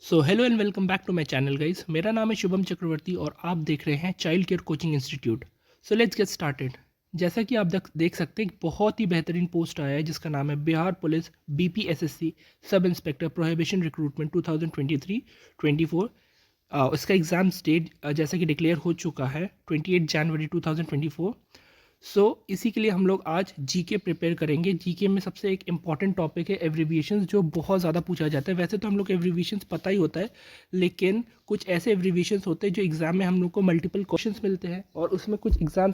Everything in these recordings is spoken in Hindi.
So hello and welcome back to my channel guys. मेरा नाम है शुभम चक्रवर्ती और आप देख रहे हैं child care coaching institute. So let's get started. जैसा कि आप देख सकते हैं, एक बहुत ही बेहतरीन पोस्ट आया है जिसका नाम है Bihar police BPSSC sub inspector prohibition recruitment 2023-24। इसका एग्ज़ाम डेट जैसा कि डिक्लेयर हो चुका है 28 जनवरी 2024। सो इसी के लिए हम लोग आज जीके प्रिपेयर करेंगे। जीके में सबसे एक इम्पॉर्टेंट टॉपिक है एब्रीविएशंस, जो बहुत ज़्यादा पूछा जाता है। वैसे तो हम लोग को एब्रीविएशंस पता ही होता है, लेकिन कुछ ऐसे एब्रीविएशंस होते हैं जो एग्ज़ाम में हम लोग को मल्टीपल क्वेश्चंस मिलते हैं और उसमें कुछ एग्ज़ाम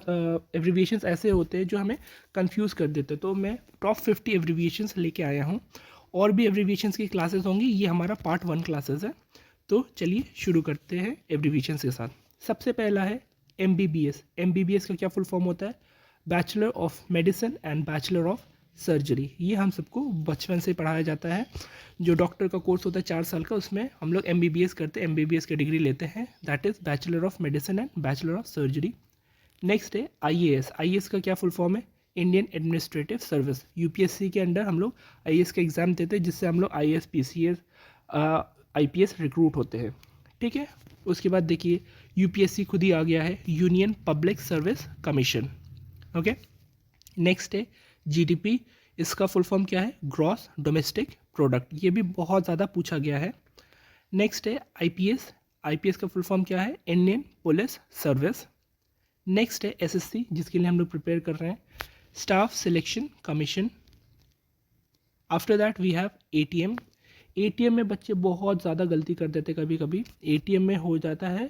एब्रीविएशंस ऐसे होते हैं जो हमें कंफ्यूज कर देते हैं। तो मैं टॉप 50 एब्रीविएशंस लेके आया हूँ। और भी एब्रीविएशंस की क्लासेस होंगी, ये हमारा पार्ट 1 क्लासेस है। तो चलिए शुरू करते हैं एब्रीविएशंस के साथ। सबसे पहला है एमबीबीएस। एमबीबीएस का क्या फुल फॉर्म होता है? Bachelor of medicine and bachelor of surgery. ये हम सबको बचपन से पढ़ाया जाता है। जो डॉक्टर का कोर्स होता है 4 साल का, उसमें हम लोग एमबीबीएस करते हैं, एमबीबीएस की डिग्री लेते हैं। That is bachelor of medicine and bachelor of surgery. Next है आईएएस। आईएएस का क्या फुल फॉर्म है? Indian administrative service. यूपीएससी के अंडर हम लोग आईएएस का एग्ज़ाम देते हैं, जिससे हम लोग आईएएस पीसीएस आईपीएस रिक्रूट होते हैं। ठीक है। उसके बाद देखिए, यूपीएससी खुद ही आ गया है, union public service commission. Okay. Next है जीडीपी। इसका फुल फॉर्म क्या है? Gross domestic product. ये भी बहुत ज़्यादा पूछा गया है। नेक्स्ट है आईपीएस। आईपीएस का फुल फॉर्म क्या है? Indian police service. नेक्स्ट है एसएससी, जिसके लिए हम लोग प्रिपेयर कर रहे हैं, staff selection commission. After that we have ATM. ATM में बच्चे बहुत ज़्यादा गलती कर देते कभी कभी। एटीएम में हो जाता है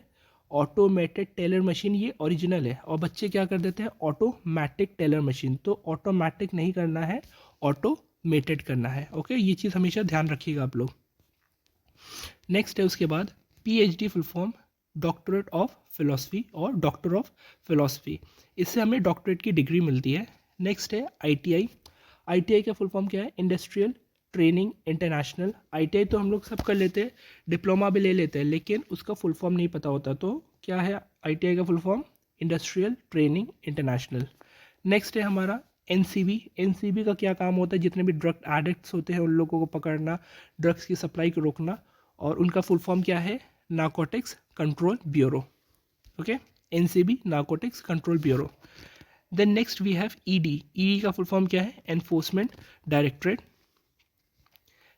ऑटोमेटेड टेलर मशीन, ये ओरिजिनल है, और बच्चे क्या कर देते हैं? Automatic teller machine. तो ऑटोमेटिक नहीं करना है, ऑटोमेटेड करना है। ओके, ये चीज़ हमेशा ध्यान रखिएगा आप लोग। नेक्स्ट है उसके बाद PhD, full form doctorate of philosophy और डॉक्टर ऑफ फिलोसफी। इससे हमें डॉक्टरेट की डिग्री मिलती है। नेक्स्ट है आईटीआई। आईटीआई का फुल फॉर्म क्या है? Industrial training international. आईटीआई तो हम लोग सब कर लेते हैं, डिप्लोमा भी ले लेते हैं, लेकिन उसका फुल फॉर्म नहीं पता होता। तो क्या है आईटीआई का full form? Industrial training international. Next है हमारा एनसीबी। एनसीबी का क्या काम होता है? जितने भी ड्रग एडिक्ट्स होते हैं उन लोगों को पकड़ना, ड्रग्स की सप्लाई को रोकना, और उनका फुल फॉर्म क्या है? Narcotics control bureau. Okay, NCB, narcotics control bureau. Then next we have ED. ED का फुल फॉर्म क्या है? Enforcement directorate.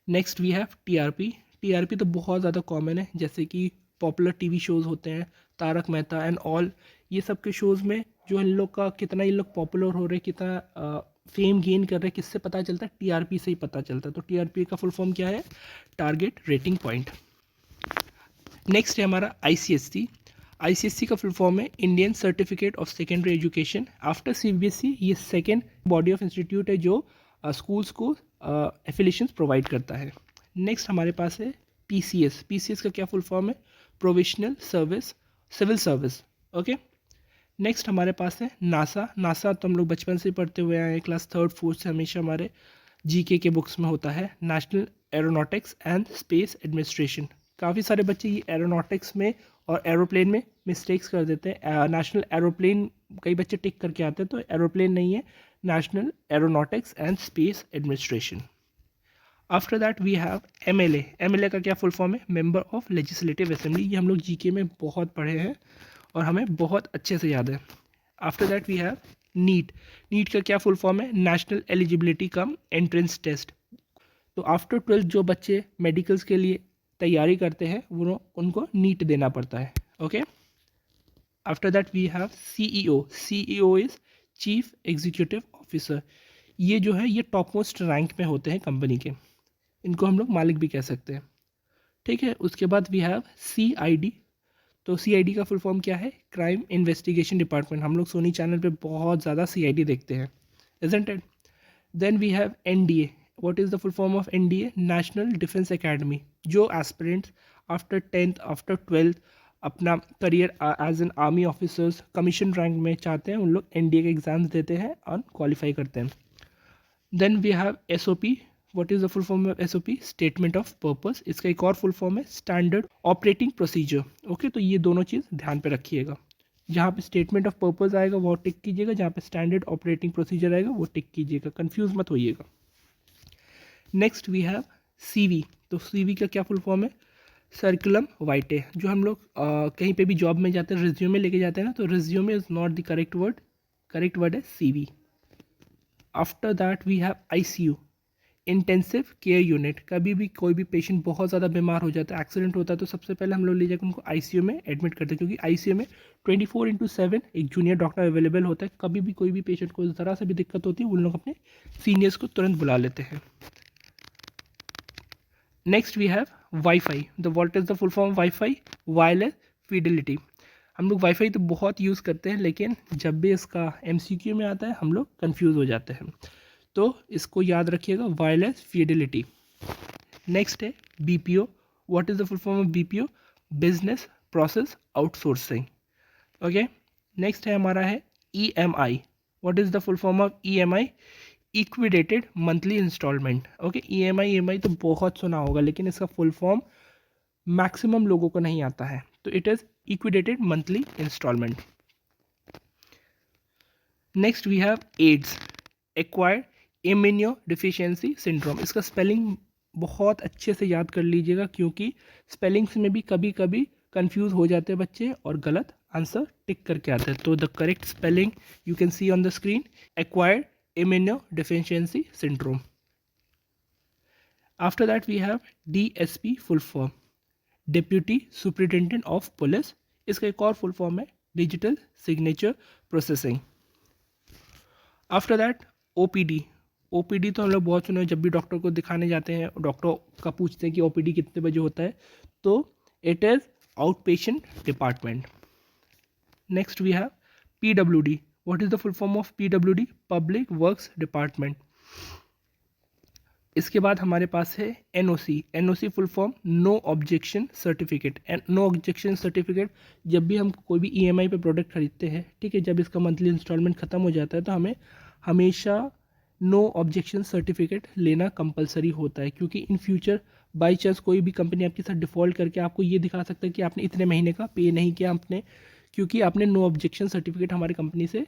Next we have TRP. TRP तो बहुत ज़्यादा कॉमन है, जैसे कि पॉपुलर टीवी शोज़ होते हैं, तारक मेहता एंड ऑल। ये सब के शोज़ में जो इन लोग का कितना इन लोग पॉपुलर हो रहे, कितना फेम गेन कर रहे, किससे पता चलता है? टीआरपी से ही पता चलता है। तो टीआरपी का फुल फॉर्म क्या है? Target rating point. नेक्स्ट है हमारा आईसीएससी। आईसीएससी का फुल फॉर्म है Indian certificate of secondary education. After CBSE ये सेकेंड बॉडी ऑफ इंस्टीट्यूट है जो स्कूल्स को एफिलिएशंस प्रोवाइड करता है। नेक्स्ट हमारे पास है पीसीएस। पीसीएस का क्या फुल फॉर्म है? Provisional service civil service. Okay. Next हमारे पास है नासा। नासा तो हम लोग बचपन से पढ़ते हुए आए हैं, क्लास 3rd 4th से हमेशा हमारे जीके के बुक्स में होता है, national aeronautics and space administration. काफ़ी सारे बच्चे ये एरोनॉटिक्स में और एरोप्लेन में मिस्टेक्स कर देते हैं। नेशनल एरोप्लेन कई बच्चे टिक करके आते हैं, तो एरोप्लेन नहीं है, national aeronautics and space administration. After that we have MLA. MLA का क्या फुल फॉर्म है? Member of legislative assembly. ये हम लोग जीके में बहुत पढ़े हैं और हमें बहुत अच्छे से याद है। After that we have NEET. NEET का क्या फुल फॉर्म है? National eligibility cum entrance test. तो आफ्टर 12th जो बच्चे मेडिकल्स के लिए तैयारी करते हैं वो उनको नीट देना पड़ता है। Okay. After that we have CEO. CEO is chief executive officer. ये जो है ये टॉप मोस्ट रैंक में होते हैं कंपनी के, इनको हम लोग मालिक भी कह सकते हैं। ठीक है। उसके बाद वी हैव सीआईडी। तो सीआईडी का फुल फॉर्म क्या है? Crime investigation department. हम लोग सोनी चैनल पे बहुत ज़्यादा सीआईडी देखते हैं, isn't it? Then we have NDA. What is the full form of NDA? National defence academy. जो aspirants after 10th after 12th अपना career as an army officers commission rank में चाहते हैं, उन लोग एनडीए के एग्जाम्स देते हैं और क्वालिफाई करते हैं। Then we have SOP. What is the full form of SOP? Statement of purpose. इसका एक और फुल फॉर्म है स्टैंडर्ड ऑपरेटिंग प्रोसीजर। ओके, तो ये दोनों चीज़ ध्यान पे रखिएगा। जहाँ पे स्टेटमेंट ऑफ पर्पस आएगा वो टिक कीजिएगा, जहाँ पे स्टैंडर्ड ऑपरेटिंग प्रोसीजर आएगा वो टिक कीजिएगा, कंफ्यूज मत होइएगा। Next we have CV. तो सीवी का क्या फुल फॉर्म है? सर्कुलम वाइटे, जो हम लोग कहीं पे भी जॉब में जाते हैं रिज्यूमे लेके जाते हैं ना, तो resume is not the correct word है CV। After that we have ICU, intensive care unit. कभी भी कोई भी पेशेंट बहुत ज़्यादा बीमार हो जाता है, एक्सीडेंट होता है, तो सबसे पहले हम लोग ले जाकर उनको ICU में एडमिट करते हैं, क्योंकि ICU में 24/7 एक जूनियर डॉक्टर अवेलेबल होता है। कभी भी कोई भी पेशेंट को ज़रा से भी दिक्कत होती है, उन लोग अपने सीनियर्स को तुरंत बुला लेते हैं। Next we have WiFi. The what is the full form WiFi? Wireless fidelity. हम लोग वाईफाई तो बहुत यूज़ करते हैं, लेकिन जब भी इसका MCQ में आता है हम लोग कंफ्यूज हो जाते हैं, तो इसको याद रखिएगा, वायरलेस फिडेलिटी। नेक्स्ट है BPO। What is the full form of BPO? Business process outsourcing. Okay. Next है हमारा है EMI। What is the full form of EMI? Equated monthly instalment. Okay, EMI तो बहुत सुना होगा, लेकिन इसका फुल फॉर्म मैक्सिमम लोगों को नहीं आता है, तो it is equated monthly instalment. Next we have AIDS, acquired immunodeficiency syndrome. इसका स्पेलिंग बहुत अच्छे से याद कर लीजिएगा, क्योंकि स्पेलिंग्स में भी कभी कभी कंफ्यूज हो जाते हैं बच्चे और गलत आंसर टिक करके आते हैं। तो the correct spelling you can see on the screen, acquired immunodeficiency syndrome. After that we have DSP, full form deputy superintendent of police. इसका एक और फुल फॉर्म है digital signature processing. After that OPD तो हम लोग बहुत सुने, जब भी डॉक्टर को दिखाने जाते हैं डॉक्टर का पूछते हैं कि OPD कितने बजे होता है, तो it is outpatient department. Next we have PWD। What is the full form of PWD? Public works department. इसके बाद हमारे पास है NOC full form no objection certificate. No objection certificate, जब भी हम कोई भी EMI पे प्रोडक्ट खरीदते हैं, ठीक है, जब इसका मंथली इंस्टॉलमेंट ख़त्म हो जाता है, तो हमें हमेशा नो ऑब्जेक्शन सर्टिफिकेट लेना कंपलसरी होता है, क्योंकि इन फ्यूचर बाई चांस कोई भी कंपनी आपके साथ डिफ़ॉल्ट करके आपको ये दिखा सकता है कि आपने इतने महीने का पे नहीं किया आपने, क्योंकि आपने नो ऑब्जेक्शन सर्टिफिकेट हमारी कंपनी से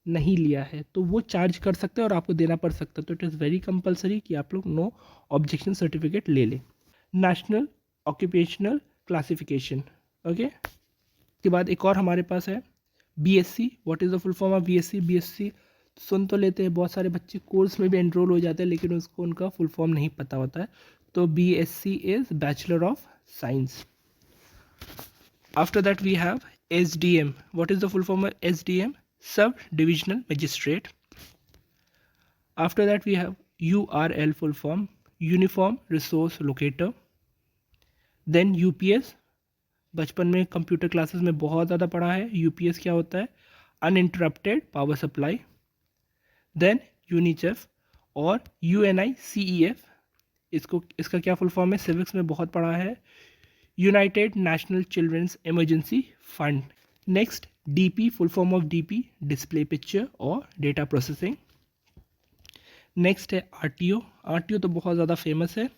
नहीं लिया है, तो वो चार्ज कर सकते हैं और आपको देना पड़ सकता है। तो इट इज़ वेरी कंपलसरी कि आप लोग नो ऑब्जेक्शन सर्टिफिकेट ले लें। National occupational classification. ओके, इसके बाद एक और हमारे पास है BSc। What is the full form of BSc? सुन तो लेते हैं, बहुत सारे बच्चे कोर्स में भी एनरोल हो जाते हैं, लेकिन उसको उनका फुल फॉर्म नहीं पता होता है। तो BSc is bachelor of science. After that we have SDM। What is the full form of SDM? Sub divisional magistrate. After that we have URL, full form uniform resource locator. Then UPS, बचपन में कंप्यूटर क्लासेस में बहुत ज़्यादा पढ़ा है। UPS क्या होता है? Uninterrupted power supply. Then UNICEF और UNICEF, इसका क्या फुल फॉर्म है? सिविक्स में बहुत पढ़ा है, united national children's emergency fund. Next DP, full form of DP display picture और डेटा प्रोसेसिंग। नेक्स्ट है RTO तो बहुत ज़्यादा फेमस है,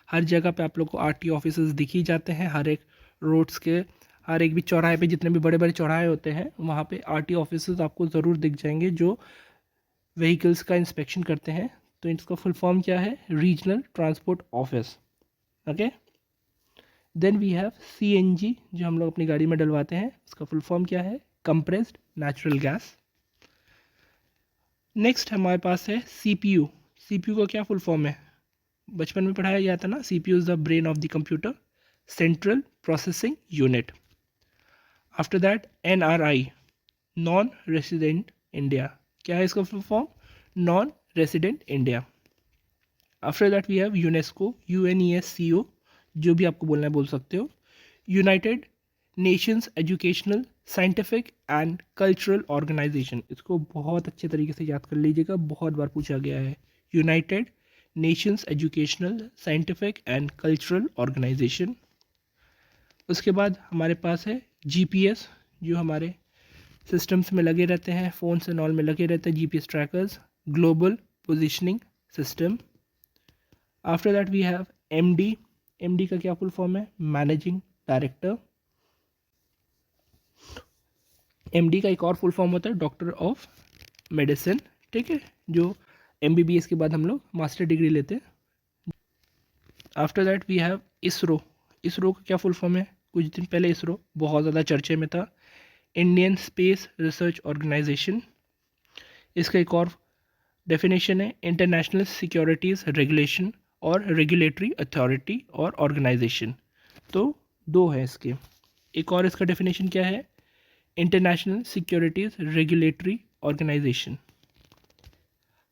हर जगह पे आप लोग को RTO ऑफिसर्स दिख ही जाते हैं, हर एक रोड्स के हर एक भी चौराहे पे, जितने भी बड़े बड़े चौराहे होते हैं वहाँ पे RTO ऑफिसर्स आपको ज़रूर दिख जाएंगे, जो व्हीकल्स का इंस्पेक्शन करते हैं। तो इसका फुल फॉर्म क्या है? Regional transport office. Okay. Then we have CNG, जो हम लोग अपनी गाड़ी में डलवाते हैं, उसका फुल फॉर्म क्या है? Compressed natural gas. नेक्स्ट हमारे पास है CPU का क्या फुल फॉर्म है? बचपन में पढ़ाया गया था ना, CPU is the brain of the computer, central processing unit. After that NRI, non resident India. क्या है इसका full form? Non resident India. After that we have UNESCO, UNESCO, जो भी आपको बोलना है बोल सकते हो, united nations educational scientific and cultural organisation. इसको बहुत अच्छे तरीके से याद कर लीजिएगा, बहुत बार पूछा गया है। United nations educational scientific and cultural organisation. उसके बाद हमारे पास है GPS, जो हमारे सिस्टम्स में लगे रहते हैं, फ़ोन्स एंड ऑल में लगे रहते हैं, GPS trackers, global positioning system. After that we have MD का क्या फुल फॉर्म है? Managing director. MD का एक और फुल फॉर्म होता है डॉक्टर ऑफ मेडिसिन, ठीक है, जो MBBS के बाद हम लोग मास्टर डिग्री लेते हैं। After that we have ISRO। ISRO का क्या फुल फॉर्म है? कुछ दिन पहले इसरो बहुत ज़्यादा चर्चे में था, इंडियन स्पेस रिसर्च ऑर्गेनाइजेशन। इसका एक और डेफिनेशन है इंटरनेशनल सिक्योरिटीज़ रेगुलेशन और रेगुलेटरी अथॉरिटी और ऑर्गेनाइजेशन। तो दो है इसके। एक और इसका डेफिनेशन क्या है? International securities regulatory organisation.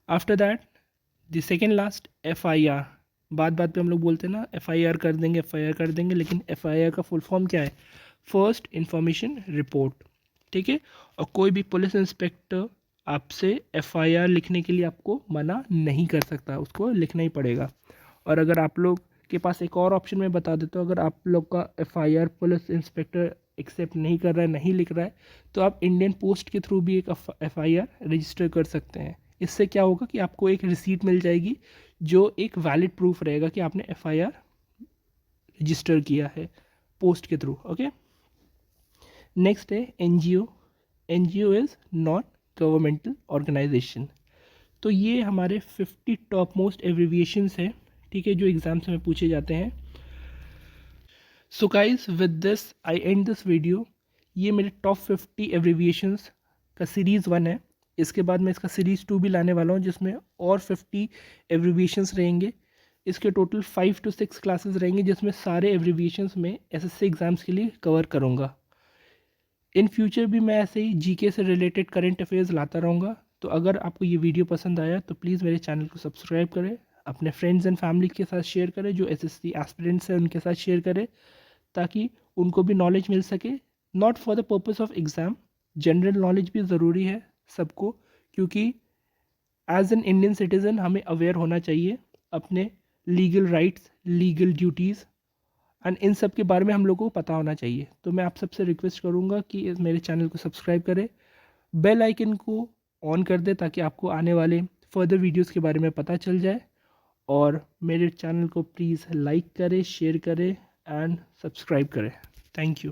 After that the second last FIR। बात बात पे हम लोग बोलते हैं ना FIR कर देंगे, FIR कर देंगे, लेकिन FIR का फुल फॉर्म क्या है? First information report. ठीक है। और कोई भी पुलिस इंस्पेक्टर आपसे FIR लिखने के लिए आपको मना नहीं कर सकता, उसको लिखना ही पड़ेगा। और अगर आप लोग के पास एक और ऑप्शन मैं बता देता हूँ, अगर आप लोग का FIR पुलिस इंस्पेक्टर एक्सेप्ट नहीं कर रहा है, नहीं लिख रहा है, तो आप इंडियन पोस्ट के थ्रू भी एक FIR रजिस्टर कर सकते हैं। इससे क्या होगा कि आपको एक रिसीट मिल जाएगी जो एक वैलिड प्रूफ रहेगा कि आपने FIR रजिस्टर किया है पोस्ट के थ्रू। ओके। नेक्स्ट है NGO। NGO is not governmental organisation. तो ये हमारे 50 टॉप मोस्ट एब्रीविएशंस हैं, ठीक है, जो एग्ज़ाम्स में पूछे जाते हैं। So guys with this I and this video. ये मेरे टॉप 50 एब्रीविएशंस का सीरीज़ 1 है। इसके बाद मैं इसका सीरीज़ 2 भी लाने वाला हूँ जिसमें और 50 एब्रीविएशंस रहेंगे। इसके टोटल 5 to 6 क्लासेस रहेंगे जिसमें सारे एब्रीविएशंस में SSC एग्ज़ाम्स के लिए कवर करूँगा। इन फ्यूचर भी मैं ऐसे ही GK से रिलेटेड करंट अफेयर्स लाता रहूँगा। तो अगर आपको ये वीडियो पसंद आया तो प्लीज़ मेरे चैनल को सब्सक्राइब करें, अपने फ्रेंड्स एंड फैमिली के साथ शेयर करें, जो SSC एस्पिरेंट्स हैं उनके साथ शेयर करें ताकि उनको भी नॉलेज मिल सके। Not for the purpose of exam, general knowledge भी ज़रूरी है सबको, क्योंकि एज एन इंडियन सिटीज़न हमें अवेयर होना चाहिए अपने legal rights, legal duties and in सब के बारे में हम लोगों को पता होना चाहिए। तो मैं आप सबसे रिक्वेस्ट करूँगा कि मेरे चैनल को सब्सक्राइब करें, बेल आइकन को ऑन कर दें ताकि आपको आने वाले फर्दर वीडियोस के बारे में पता चल जाए। और मेरे चैनल को प्लीज़ लाइक करें, शेयर करें एंड सब्सक्राइब करें। Thank you.